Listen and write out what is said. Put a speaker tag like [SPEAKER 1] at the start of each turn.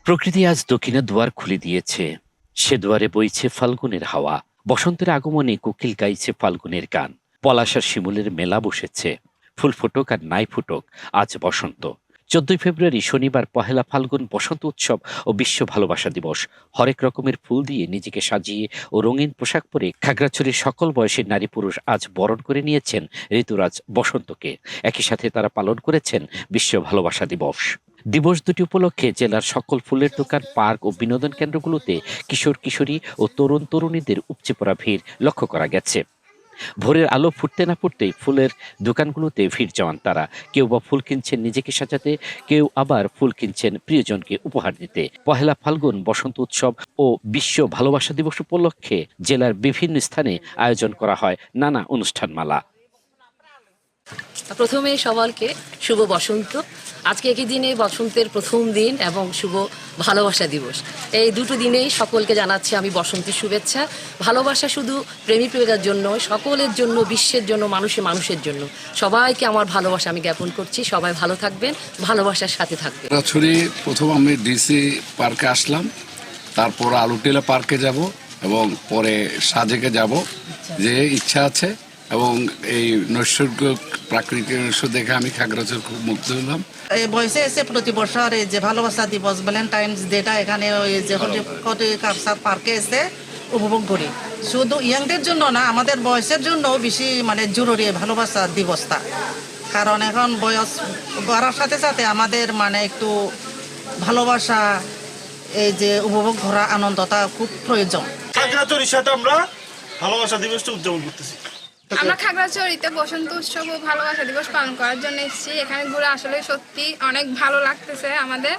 [SPEAKER 1] প্রকৃতি আজ দক্ষিণের দুয়ার খুলে দিয়েছে। সে দুয়ারে বইছে ফাল্গুনের হাওয়া। বসন্তের আগমনে কোকিল গাইছে ফাল্গুনের গান। পলাশ আর শিমুলের মেলা বসেছে। ফুল ফুটুক আর নাই ফুটুক, আজ বসন্ত। 14ই ফেব্রুয়ারি শনিবার পহেলা ফাল্গুন, বসন্ত উৎসব ও বিশ্ব ভালোবাসা দিবস। হরেক রকমের ফুল দিয়ে নিজেকে সাজিয়ে ও রঙিন পোশাক পরে খাগড়াছড়ির সকল বয়সের নারী পুরুষ আজ বরণ করে নিয়েছেন ঋতুরাজ বসন্তকে। একই সাথে তারা পালন করেছেন বিশ্ব ভালোবাসা দিবস। দিবস দুটি উপলক্ষে জেলার সকল ফুলের দোকান, পার্ক ও বিনোদন কেন্দ্রগুলোতে কিশোর কিশোরী ও তরুণ তরুণীদের উপচে পড়া ভিড় লক্ষ্য করা গেছে। ভোরের আলো ফুটতে না ফুটতেই ফুলের দোকানগুলোতে ভিড় জমান তারা। কেউ বা ফুল কিনছেন নিজেকে সাজাতে, কেউ আবার ফুল কিনছেন প্রিয়জনকে উপহার দিতে। পহেলা ফাল্গুন, বসন্ত উৎসব ও বিশ্ব ভালোবাসা দিবস উপলক্ষে জেলার বিভিন্ন স্থানে আয়োজন করা হয় নানা অনুষ্ঠানমালা।
[SPEAKER 2] প্রথমে সবাইকে শুভ বসন্ত। আজকে একই দিনে বসন্তের প্রথম দিন এবং শুভ ভালোবাসা দিবস। এই দুটো দিনেই সকলকে জানাচ্ছি আমি বসন্তের শুভেচ্ছা। ভালোবাসা শুধু প্রেমী প্রেমিকার জন্য, সকলের জন্য, বিশ্বের জন্য, মানুষের জন্য। সবাইকে আমার ভালোবাসা আমি জ্ঞাপন করছি। সবাই ভালো থাকবেন, ভালোবাসার সাথে থাকবেন।
[SPEAKER 3] খাগড়াছড়ি প্রথম আমি ডিসি পার্কে আসলাম, তারপর আলুটিলা পার্কে যাব এবং পরে সাজেকে যাব, যে ইচ্ছা আছে। এবং এই নৈসর্গিক প্রাকৃতিক দৃশ্য দেখে আমি খাগড়াছড়ি খুব মুগ্ধ হলাম।
[SPEAKER 4] এই বয়সে এসে প্রতি বছর এই যে ভালোবাসা দিবস, ভ্যালেন্টাইন্স ডেটা এখানে ওই যে কাপসার পার্কে এসে উপভোগ করি। শুধু ইয়াংদের জন্য না, আমাদের বয়সের জন্য বেশি মানে জরুরি ভালোবাসা দিবসটা। কারণ এখন বয়স বাড়ার সাথে সাথে আমাদের মানে একটু ভালোবাসা, এই যে উপভোগ করা আনন্দটা খুব প্রয়োজন।
[SPEAKER 5] খাগড়াছড়ির সাথে আমরা ভালোবাসা দিবসটা উদযাপন করতেছি।
[SPEAKER 6] আমরা খাগড়াছড়িতে বসন্ত উৎসব ও ভালোবাসা দিবস পালন করার জন্য এসেছি। এখানে ঘুরে আসলে সত্যি অনেক ভালো লাগতেছে আমাদের।